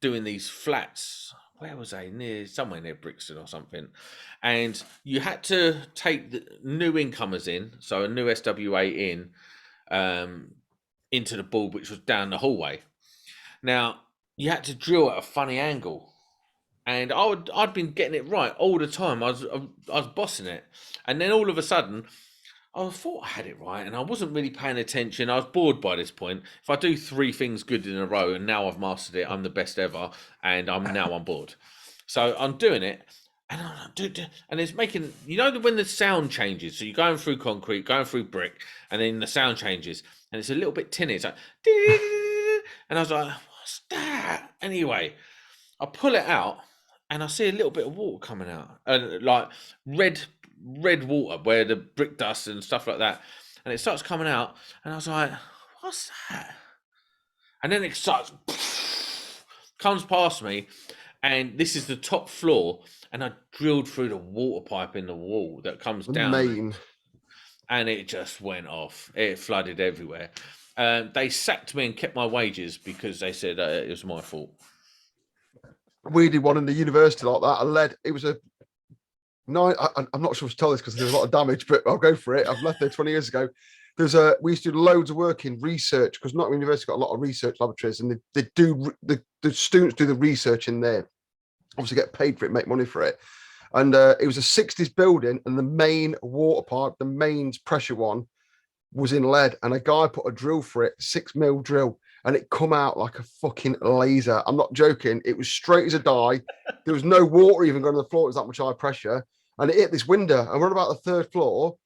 Speaker 1: doing these flats. Where was they? Somewhere near Brixton or something. And you had to take the new incomers in, so a new SWA in, into the bulb, which was down the hallway. Now, you had to drill at a funny angle. And I'd been getting it right all the time. I was bossing it. And then all of a sudden, I thought I had it right, and I wasn't really paying attention. I was bored by this point. If I do 3 things good in a row, and now I've mastered it, I'm the best ever, and I'm bored. So I'm doing it, and it's making, you know, when the sound changes. So you're going through concrete, going through brick, and then the sound changes, and it's a little bit tinny. It's like, and I was like, what's that? Anyway, I pull it out, and I see a little bit of water coming out, and like red red water where the brick dust and stuff like that, and it starts coming out, and I was like, "What's that?" And then it starts comes past me, and this is the top floor, and I drilled through the water pipe in the wall that comes
Speaker 2: The
Speaker 1: down,
Speaker 2: main.
Speaker 1: and it just went off. It flooded everywhere. They sacked me and kept my wages because they said it was my fault.
Speaker 2: We did one in the university like that. It was a no. I'm not sure if to tell this because there's a lot of damage, but I'll go for it. I've left there 20 years ago. We used to do loads of work in research because not university got a lot of research laboratories, and the students do the research in there. Obviously, get paid for it, make money for it. And it was a 60s building, and the main water pipe, the mains pressure one, was in lead, and a guy put a drill for it, 6mm drill, and it come out like a fucking laser. I'm not joking. It was straight as a die. There was no water even going to the floor. It was that much high pressure, and it hit this window. And we're on about the 3rd floor,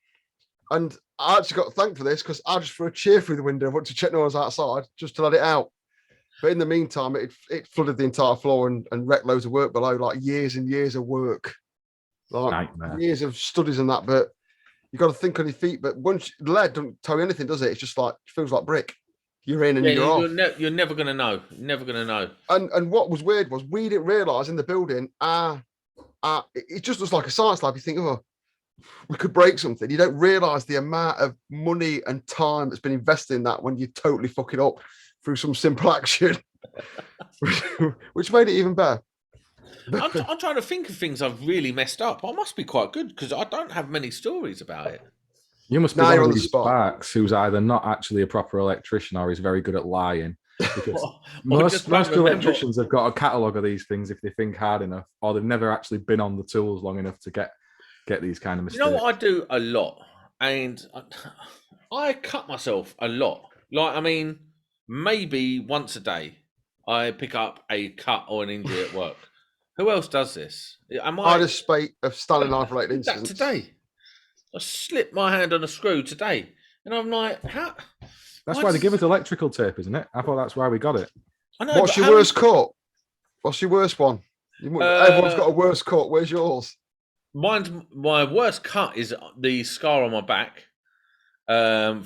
Speaker 2: and I actually got thanked for this because I just threw a chair through the window. I went to check no one was outside just to let it out. But in the meantime, it flooded the entire floor and wrecked loads of work below, like years and years of work, like years of studies and that. But you got to think on your feet. But once lead don't tell you anything, does it? It's just like it feels like brick. You're in and you're off.
Speaker 1: You're never gonna know. Never gonna know.
Speaker 2: And what was weird was we didn't realise in the building. It just looks like a science lab. You think, oh, we could break something. You don't realise the amount of money and time that's been invested in that when you totally fuck it up through some simple action, which made it even better.
Speaker 1: I'm trying to think of things I've really messed up. I must be quite good because I don't have many stories about it.
Speaker 3: You must be one of these sparks who's either not actually a proper electrician or is very good at lying. Because most electricians have got a catalogue of these things if they think hard enough, or they've never actually been on the tools long enough to get these kind of mistakes.
Speaker 1: You know what I do a lot? And I cut myself a lot. Like, I mean, maybe once a day I pick up a cut or an injury at work. Who else does this?
Speaker 2: I had a spate of Stanley knife-related incidents.
Speaker 1: Today. I slipped my hand on a screw today. And I'm like, how?
Speaker 3: That's why they give us electrical tape, isn't it? I thought that's why we got it.
Speaker 2: I know, what's your worst cut? What's your worst one? Everyone's got a worst cut. Where's yours?
Speaker 1: My worst cut is the scar on my back. I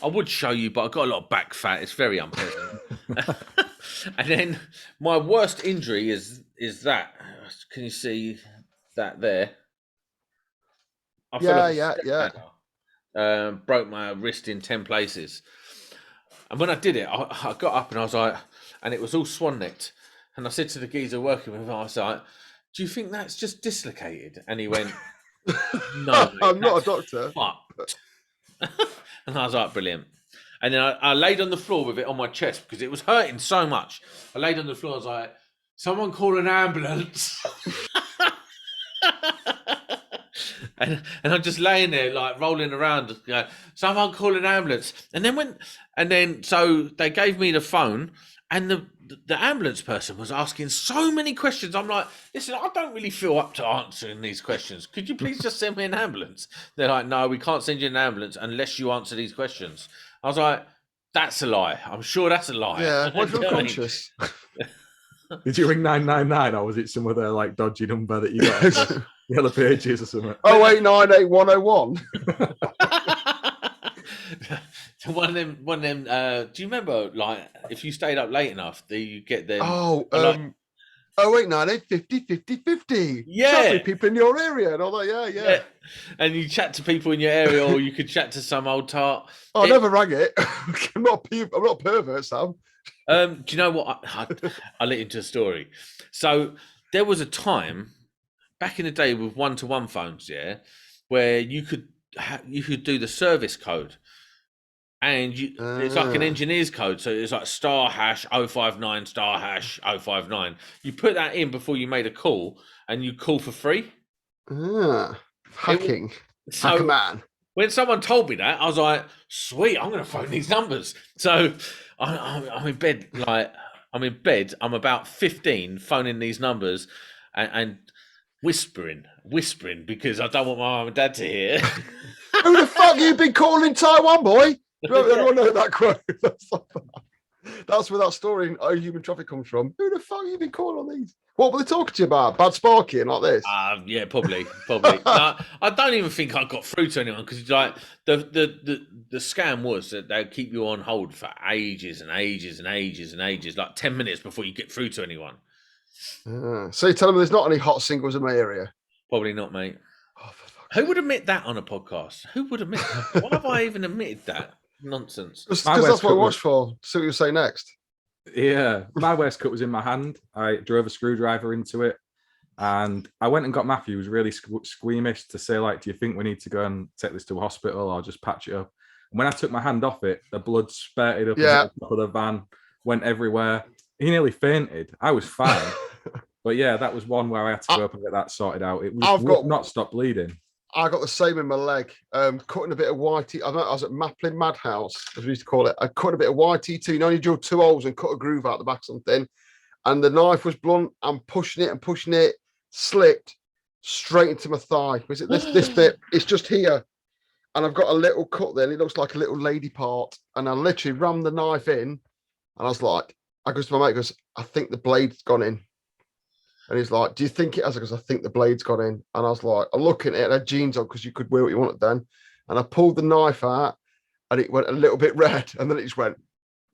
Speaker 1: would show you, but I've got a lot of back fat. It's very unpleasant. And then my worst injury is that. Can you see that there?
Speaker 2: Yeah.
Speaker 1: Broke my wrist in 10 places. And when I did it, I got up and I was like, and it was all swan necked. And I said to the geezer working with me, I was like, do you think that's just dislocated? And he went, no, mate,
Speaker 2: I'm not a doctor.
Speaker 1: Fucked. And I was like, brilliant. And then I laid on the floor with it on my chest because it was hurting so much. I laid on the floor, I was like, someone call an ambulance. And I'm just laying there, like rolling around, going, someone call an ambulance. And then so they gave me the phone, and the ambulance person was asking so many questions. I'm like, listen, I don't really feel up to answering these questions. Could you please just send me an ambulance? They're like, no, we can't send you an ambulance unless you answer these questions. I was like, that's a lie. I'm sure that's a lie.
Speaker 2: Yeah, what's your conscious?
Speaker 3: Did you ring 999 or was it some other like dodgy number that you got the Yellow Pages or something?
Speaker 2: 0898101.
Speaker 1: One of them. Do you remember, like, if you stayed up late enough, you get them?
Speaker 2: 0898 50 50 50.
Speaker 1: Yeah,
Speaker 2: people in your area and all that. Yeah.
Speaker 1: And you chat to people in your area, or you could chat to some old tart.
Speaker 2: I never rang it. I'm not a pervert, Sam.
Speaker 1: Do you know what? I'll let you into a story. So there was a time back in the day with one-to-one phones, where you could do the service code, and it's like an engineer's code. So it's like *#059 *#059. You put that in before you made a call, and you call for free.
Speaker 2: Hacking. Hacker man.
Speaker 1: When someone told me that, I was like, sweet, I'm going to phone these numbers. So I'm in bed, I'm about 15 phoning these numbers and whispering because I don't want my mum and dad to hear.
Speaker 2: Who the fuck you been calling Taiwan, boy? Everyone know that quote. That's where that story in Oh Human Traffic comes from. Who the fuck have you been calling on these? What were they talking to you about? Bad sparking like this?
Speaker 1: Yeah, probably. No, I don't even think I got through to anyone because like the scam was that they'd keep you on hold for ages and ages and ages and ages, like 10 minutes before you get through to anyone.
Speaker 2: So you tell them there's not any hot singles in my area.
Speaker 1: Probably not, mate.
Speaker 2: Oh, for fuck's
Speaker 1: Who would admit that on a podcast? Who would admit that? Why have I even admitted that nonsense?
Speaker 2: Because
Speaker 3: My
Speaker 2: that's
Speaker 3: West
Speaker 2: what I
Speaker 3: Cut
Speaker 2: watched for. See what you say next.
Speaker 3: Yeah, my waist cut was in my hand. I drove a screwdriver into it, and I went and got Matthew, who was really squeamish, to say, like, do you think we need to go and take this to a hospital or just patch it up? And when I took my hand off it, the blood spurted up
Speaker 2: Yeah.
Speaker 3: on the top of the van, went everywhere. He nearly fainted. I was fine. But yeah, that was one where I had to go up and get that sorted out. It would not stop bleeding.
Speaker 2: I got the same in my leg. Cutting a bit of whitey. I was at Maplin Madhouse, as we used to call it. I cut a bit of YT2. You know, you drill 2 holes and cut a groove out the back of something. And the knife was blunt. I'm pushing it, slipped straight into my thigh. Was it this bit? It's just here. And I've got a little cut there, and it looks like a little lady part. And I literally rammed the knife in, and I was like, I goes to my mate, goes, I think the blade's gone in. And he's like, do you think it has? I goes, I think the blade's gone in. And I was like, I'm looking at it, I had jeans on because you could wear what you wanted then. And I pulled the knife out, and it went a little bit red, and then it just went.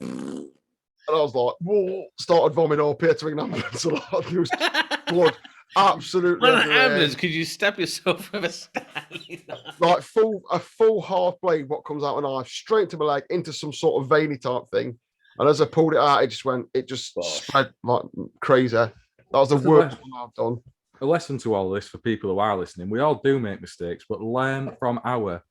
Speaker 2: And I was like, whoa, started vomiting up here to ring an ambulance. There was blood. Absolutely.
Speaker 1: Run an ambulance because you stab yourself with a Stanley knife.
Speaker 2: Like a full half blade, what comes out of a knife, straight to my leg into some sort of veiny type thing. And as I pulled it out, it just spread like crazy. That was the worst one I've done.
Speaker 3: A lesson to all this for people who are listening. We all do make mistakes, but learn from our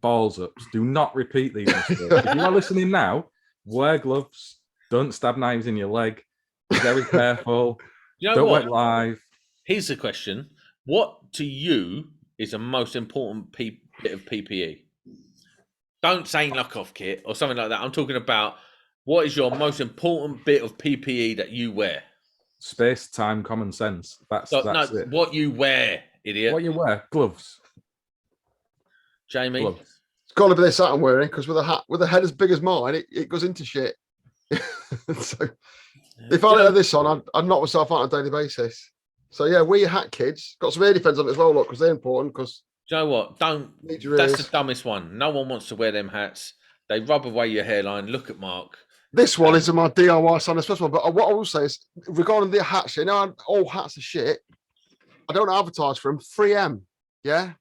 Speaker 3: balls ups. Do not repeat these mistakes. If you are listening now, wear gloves. Don't stab knives in your leg. Be very careful.
Speaker 1: You know
Speaker 3: Don't
Speaker 1: what?
Speaker 3: wet live.
Speaker 1: Here's the question. What to you is the most important bit of PPE? Don't say knock-off kit or something like that. I'm talking about what is your most important bit of PPE that you wear?
Speaker 3: Space, time, common sense. That's it.
Speaker 1: What you wear, idiot.
Speaker 3: What you wear? Gloves.
Speaker 1: Jamie?
Speaker 3: Gloves.
Speaker 2: It's got to be this hat I'm wearing, because with a head as big as mine, it goes into shit. So if I had this on, I'd knock myself out on a daily basis. So yeah, wear your hat, kids. Got some ear defense on it as well, look, because they're important. Because
Speaker 1: do you know what? That's the dumbest one. No one wants to wear them hats. They rub away your hairline. Look at Mark.
Speaker 2: This one is my DIY Sonic special. But what I will say is, regarding the hats, you know, all hats are shit. I don't advertise for them. 3M, yeah,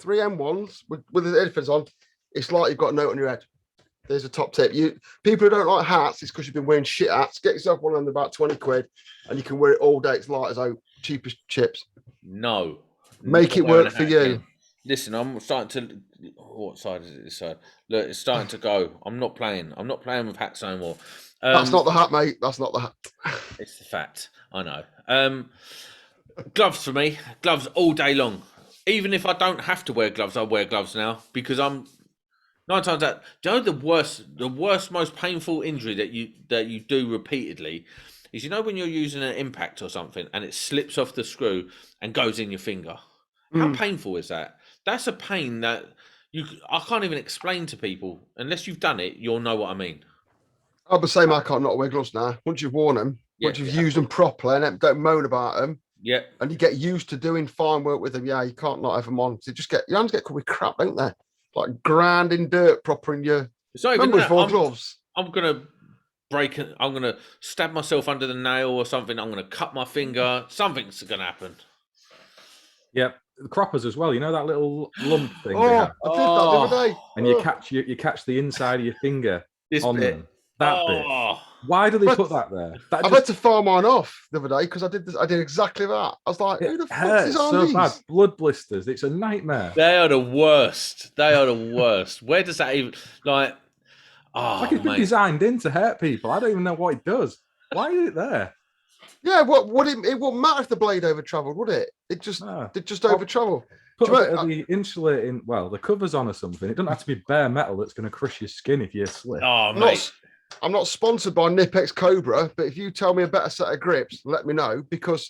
Speaker 2: 3M ones with the ear defense on. It's like you've got a note on your head. There's a top tip. People who don't like hats, it's because you've been wearing shit hats. Get yourself one of them, about 20 quid, and you can wear it all day. It's light as oak, cheap as chips.
Speaker 1: No.
Speaker 2: Make it work for you.
Speaker 1: Again. Listen, I'm starting to. What side is it? This side. Look, it's starting to go. I'm not playing. I'm not playing with hats no more.
Speaker 2: That's not the hat, mate. That's not the hat.
Speaker 1: It's the fact. I know. Gloves for me. Gloves all day long. Even if I don't have to wear gloves, I wear gloves now because I'm 9 times out. Do you know the worst, most painful injury that you do repeatedly is, you know, when you're using an impact or something and it slips off the screw and goes in your finger. How painful is that? That's a pain that I can't even explain to people. Unless you've done it, you'll know what I mean.
Speaker 2: I'll be saying I can't not wear gloves now. Once you've worn them, once you've used them properly and don't moan about them, and you get used to doing fine work with them, you can't not have them on. So your hands get covered with crap, don't they? Like grinding dirt proper in your.
Speaker 1: It's not even that.
Speaker 2: Gloves.
Speaker 1: I'm gonna break it. I'm gonna stab myself under the nail or something. I'm gonna cut my finger. Something's gonna happen.
Speaker 3: Yep. The croppers as well, you know, that little lump thing.
Speaker 2: I did that the other day.
Speaker 3: And you catch the inside of your finger on
Speaker 1: bit.
Speaker 3: them. That bit. Why do they put that there?
Speaker 2: I had to file mine off the other day because I did exactly that. I was like, who the fuck is on
Speaker 3: so
Speaker 2: these?
Speaker 3: bad. Blood blisters. It's a nightmare.
Speaker 1: They are the worst. Where does that even like?
Speaker 3: Like it's been designed in to hurt people. I don't even know what it does. Why is it there?
Speaker 2: Yeah, it wouldn't matter if the blade over travelled, would it? It just over travel.
Speaker 3: Put a bit of the insulating, the covers on or something. It doesn't have to be bare metal that's going to crush your skin if you slip.
Speaker 1: Oh, mate.
Speaker 2: I'm not sponsored by NICEIC Cobra, but if you tell me a better set of grips, let me know, because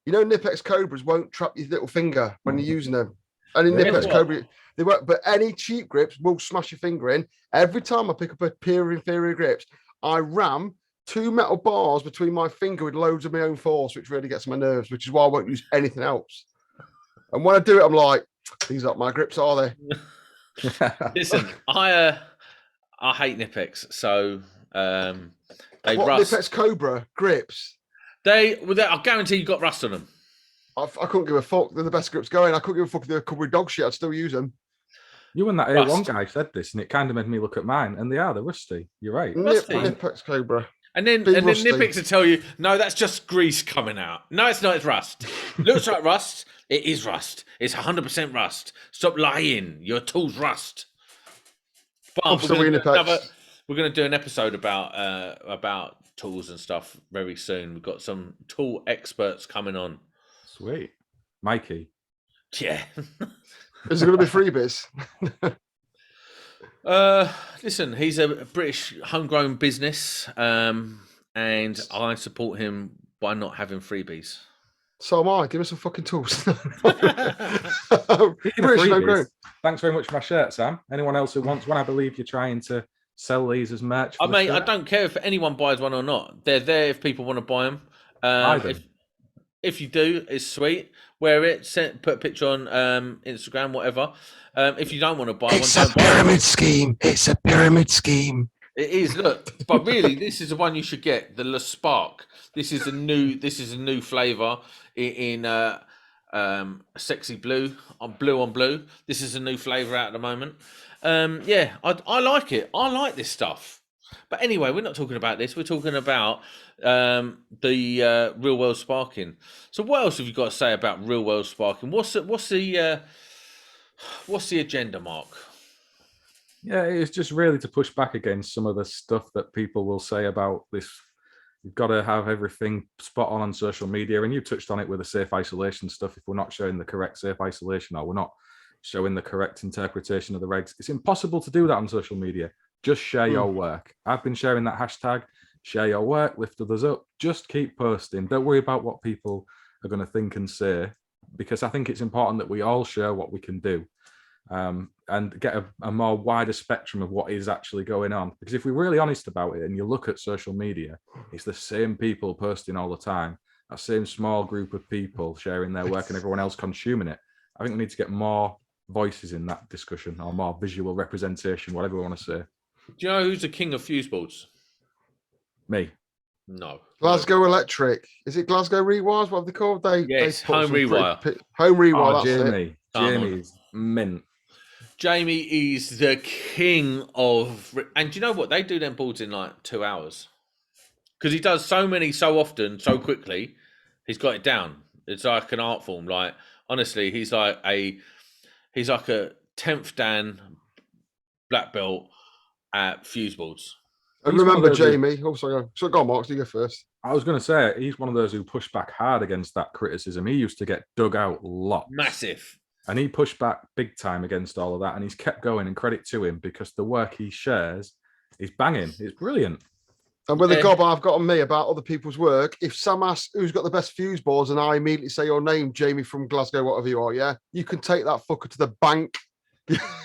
Speaker 2: you know NICEIC Cobras won't trap your little finger when you're using them. And in NICEIC Cobra, they won't. But any cheap grips will smash your finger in. Every time I pick up a pair of inferior grips, I ram 2 metal bars between my finger with loads of my own force, which really gets on my nerves, which is why I won't use anything else. And when I do it, I'm like, these aren't my grips, are they?
Speaker 1: Listen, I hate Nipex, so they
Speaker 2: What,
Speaker 1: rust.
Speaker 2: Nipex Cobra grips?
Speaker 1: I guarantee you got rust on them.
Speaker 2: I couldn't give a fuck. They're the best grips going. I couldn't give a fuck if they're covered with dog shit. I'd still use them.
Speaker 3: You and that
Speaker 1: Rust.
Speaker 3: A1 guy said this, and it kind of made me look at mine, and they're rusty. You're right.
Speaker 1: Rusty.
Speaker 2: Nipex Cobra.
Speaker 1: And then
Speaker 2: rusty.
Speaker 1: Nipex will tell you, no, that's just grease coming out. No, it's not. It's rust. Looks like rust. It is rust. It's 100% rust. Stop lying. Your tools rust. But we're going to do an episode about tools and stuff very soon. We've got some tool experts coming on.
Speaker 3: Sweet. Mikey.
Speaker 1: Yeah.
Speaker 2: Is it going to be freebies?
Speaker 1: Listen, he's a British homegrown business, and I support him by not having freebies.
Speaker 2: So am I. Give me some fucking tools.
Speaker 3: British homegrown. Thanks very much for my shirt, Sam. Anyone else who wants one? I believe you're trying to sell these as merch.
Speaker 1: I don't care if anyone buys one or not. They're there if people want to buy them. If you do, it's sweet. Wear it. Put a picture on Instagram, whatever. If you don't want to buy one,
Speaker 2: it's a pyramid scheme. It's a pyramid scheme.
Speaker 1: It is. Look, but really, this is the one you should get. The Le Spark. This is a new flavour in sexy blue on blue. This is a new flavour out at the moment. Yeah, I like it. I like this stuff. But anyway, we're not talking about this. We're talking about the real world sparking. So what else have you got to say about real world sparking? What's the agenda, Mark?
Speaker 3: Yeah, it's just really to push back against some of the stuff that people will say about this. You've got to have everything spot on social media, and you touched on it with the safe isolation stuff. If we're not showing the correct safe isolation, or we're not showing the correct interpretation of the regs, it's impossible to do that on social media. Just share your work. I've been sharing that hashtag, share your work, lift others up. Just keep posting. Don't worry about what people are going to think and say, because I think it's important that we all share what we can do, and get a more wider spectrum of what is actually going on. Because if we're really honest about it and you look at social media, it's the same people posting all the time, that same small group of people sharing their work and everyone else consuming it. I think we need to get more voices in that discussion, or more visual representation, whatever we want to say.
Speaker 1: Do you know who's the king of fuse boards?
Speaker 3: Me.
Speaker 1: No.
Speaker 2: Glasgow Electric. Is it Glasgow Rewires? What have they called?
Speaker 1: Yes, Home Rewire.
Speaker 2: Home Rewire.
Speaker 3: Jamie's mint.
Speaker 1: Jamie is the king of, and do you know what? They do them boards in like 2 hours because he does so many, so often, so quickly. He's got it down. It's like an art form. Like honestly, he's like a 10th Dan black belt at fuse boards.
Speaker 2: And remember, Jamie. Oh, sorry. So go on, Mark. You go first.
Speaker 3: I was going to say he's one of those who pushed back hard against that criticism. He used to get dug out lots.
Speaker 1: Massive.
Speaker 3: And he pushed back big time against all of that, and he's kept going, and credit to him, because the work he shares is banging. It's brilliant.
Speaker 2: And with the gob I've got on me about other people's work, if Sam asks who's got the best fuse boards and I immediately say your name, Jamie from Glasgow, whatever you are, yeah, you can take that fucker to the bank.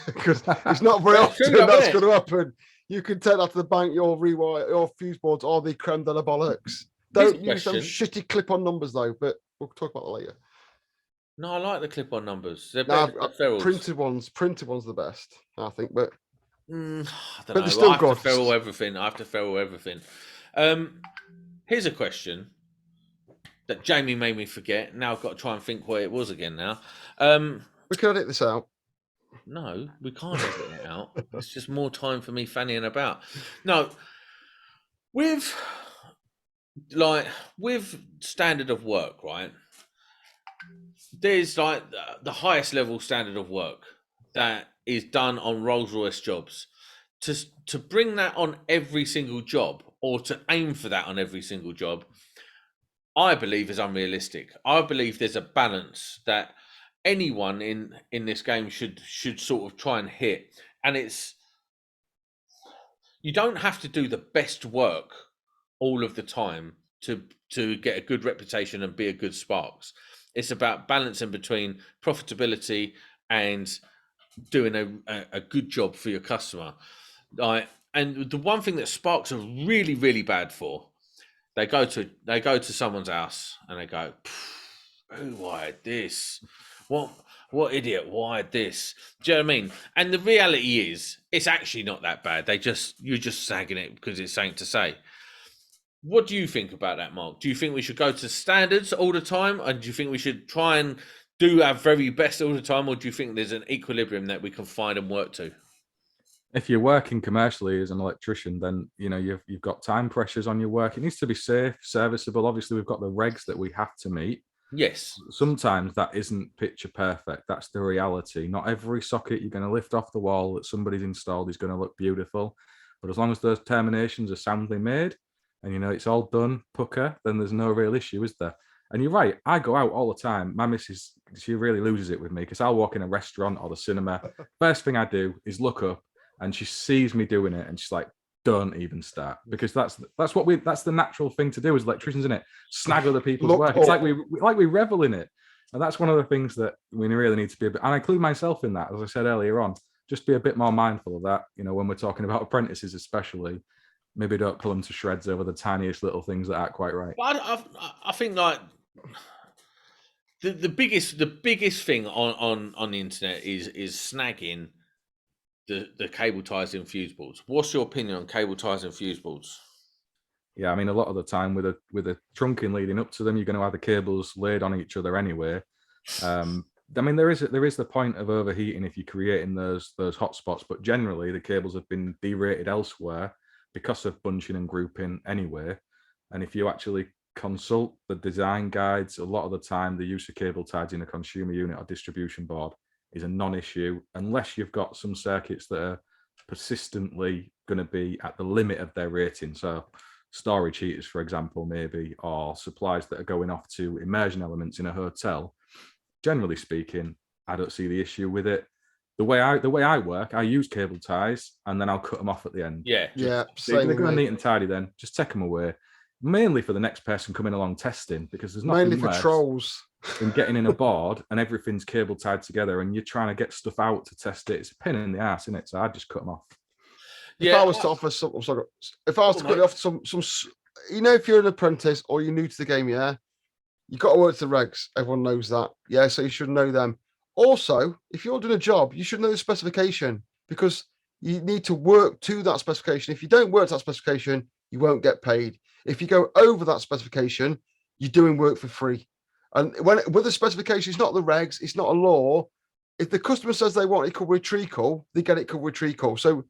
Speaker 2: Because it's not very often that's going to happen. You can take that to the bank, your fuse boards are the creme de la bollocks. Don't use them shitty clip-on numbers though, but we'll talk about that later.
Speaker 1: No, I like the clip-on numbers. They're better than ferrules.
Speaker 2: Printed ones are the best, I think. But
Speaker 1: I don't know.
Speaker 2: They're still
Speaker 1: I have to ferrule everything. Here's a question that Jamie made me forget. Now I've got to try and think what it was again. Now
Speaker 2: we can edit this out.
Speaker 1: No, we can't edit it out. It's just more time for me fannying about. No, with standard of work, right? There's like the highest level standard of work that is done on Rolls-Royce jobs. To bring that on every single job, or to aim for that on every single job, I believe is unrealistic. I believe there's a balance that anyone in this game should sort of try and hit. And you don't have to do the best work all of the time to get a good reputation and be a good Sparks. It's about balancing between profitability and doing a good job for your customer. Like And the one thing that sparks are really, really bad for, they go to someone's house and they go, who wired this? What idiot wired this? Do you know what I mean? And the reality is, it's actually not that bad. You're just sagging it because it's something to say. What do you think about that, Mark? Do you think we should go to standards all the time? And do you think we should try and do our very best all the time? Or do you think there's an equilibrium that we can find and work to?
Speaker 3: If you're working commercially as an electrician, then you've got time pressures on your work. It needs to be safe, serviceable. Obviously, we've got the regs that we have to meet.
Speaker 1: Yes.
Speaker 3: Sometimes that isn't picture perfect. That's the reality. Not every socket you're going to lift off the wall that somebody's installed is going to look beautiful. But as long as those terminations are soundly made and it's all done pucker, then there's no real issue, is there? And you're right. I go out all the time. My missus, she really loses it with me because I'll walk in a restaurant or the cinema. First thing I do is look up, and she sees me doing it, and she's like, "Don't even start," because that's the natural thing to do as electricians, isn't it? Snag other people's work. It's like we revel in it, and that's one of the things that we really need to be. And I include myself in that, as I said earlier on. Just be a bit more mindful of that. When we're talking about apprentices, especially, maybe don't pull them to shreds over the tiniest little things that aren't quite right.
Speaker 1: But I think like the biggest thing on the internet is snagging the cable ties and fuse boards. What's your opinion on cable ties and fuse boards?
Speaker 3: Yeah, I mean, a lot of the time with a trunking leading up to them, you're going to have the cables laid on each other anyway. I mean, there is the point of overheating if you're creating those hot spots, but generally the cables have been derated elsewhere because of bunching and grouping anyway. And if you actually consult the design guides, a lot of the time the use of cable ties in a consumer unit or distribution board is a non-issue unless you've got some circuits that are persistently going to be at the limit of their rating. So storage heaters, for example, maybe, or supplies that are going off to immersion elements in a hotel. Generally speaking, I don't see the issue with it. The way I work, I use cable ties and then I'll cut them off at the end.
Speaker 1: Yeah.
Speaker 3: They're going neat and tidy then. Just take them away. Mainly for the next person coming along testing, because there's nothing
Speaker 2: mainly for trolls
Speaker 3: than getting in a board and everything's cable tied together and you're trying to get stuff out to test it. It's a pain in the ass, isn't it? So I'd just cut them off.
Speaker 2: If I was to offer some, if I was to cut off some, if you're an apprentice or you're new to the game, yeah, you've got to work the regs. Everyone knows that. Yeah, so you should know them. Also, if you're doing a job, you should know the specification because you need to work to that specification. If you don't work to that specification, you won't get paid. If you go over that specification, you're doing work for free. And with the specification, it's not the regs, it's not a law. If the customer says they want it covered with treacle, they get it covered with treacle. So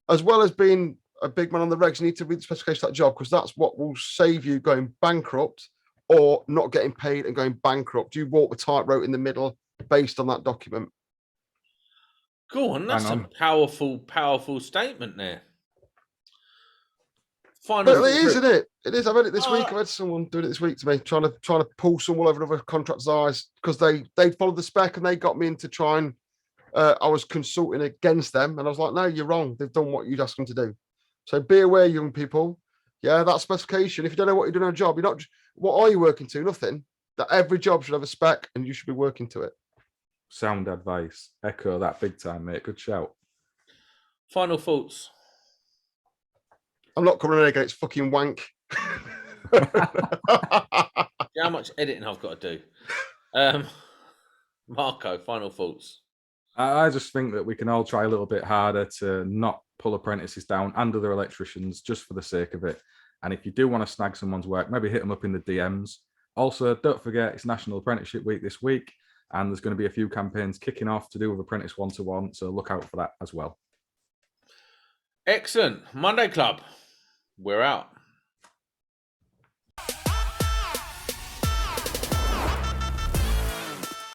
Speaker 2: as well as being a big man on the regs, you need to read the specification of that job because that's what will save you going bankrupt or not getting paid and going bankrupt. You walk the tightrope in the middle based on that document.
Speaker 1: Go on, that's a powerful statement there.
Speaker 2: But it is, isn't it? It is. I've had it this week. I've had someone doing it this week to me, trying to pull some wool over another contractor's eyes because they followed the spec and they got me in to try and I was consulting against them, and I was like, no, you're wrong. They've done what you'd ask them to do. So be aware, young people. Yeah, that specification. If you don't know what you're doing on a job, you're not. What are you working to? Nothing. That every job should have a spec, and you should be working to it.
Speaker 3: Sound advice. Echo that big time, mate. Good shout.
Speaker 1: Final thoughts.
Speaker 2: I'm not coming in again. It's fucking wank.
Speaker 1: How much editing I've got to do? Marco, final thoughts.
Speaker 3: I just think that we can all try a little bit harder to not pull apprentices down and other electricians just for the sake of it. And if you do want to snag someone's work, maybe hit them up in the DMs. Also, don't forget it's National Apprenticeship Week this week, and there's going to be a few campaigns kicking off to do with Apprentice 1-to-1, so look out for that as well.
Speaker 1: Excellent. Monday Club. We're out.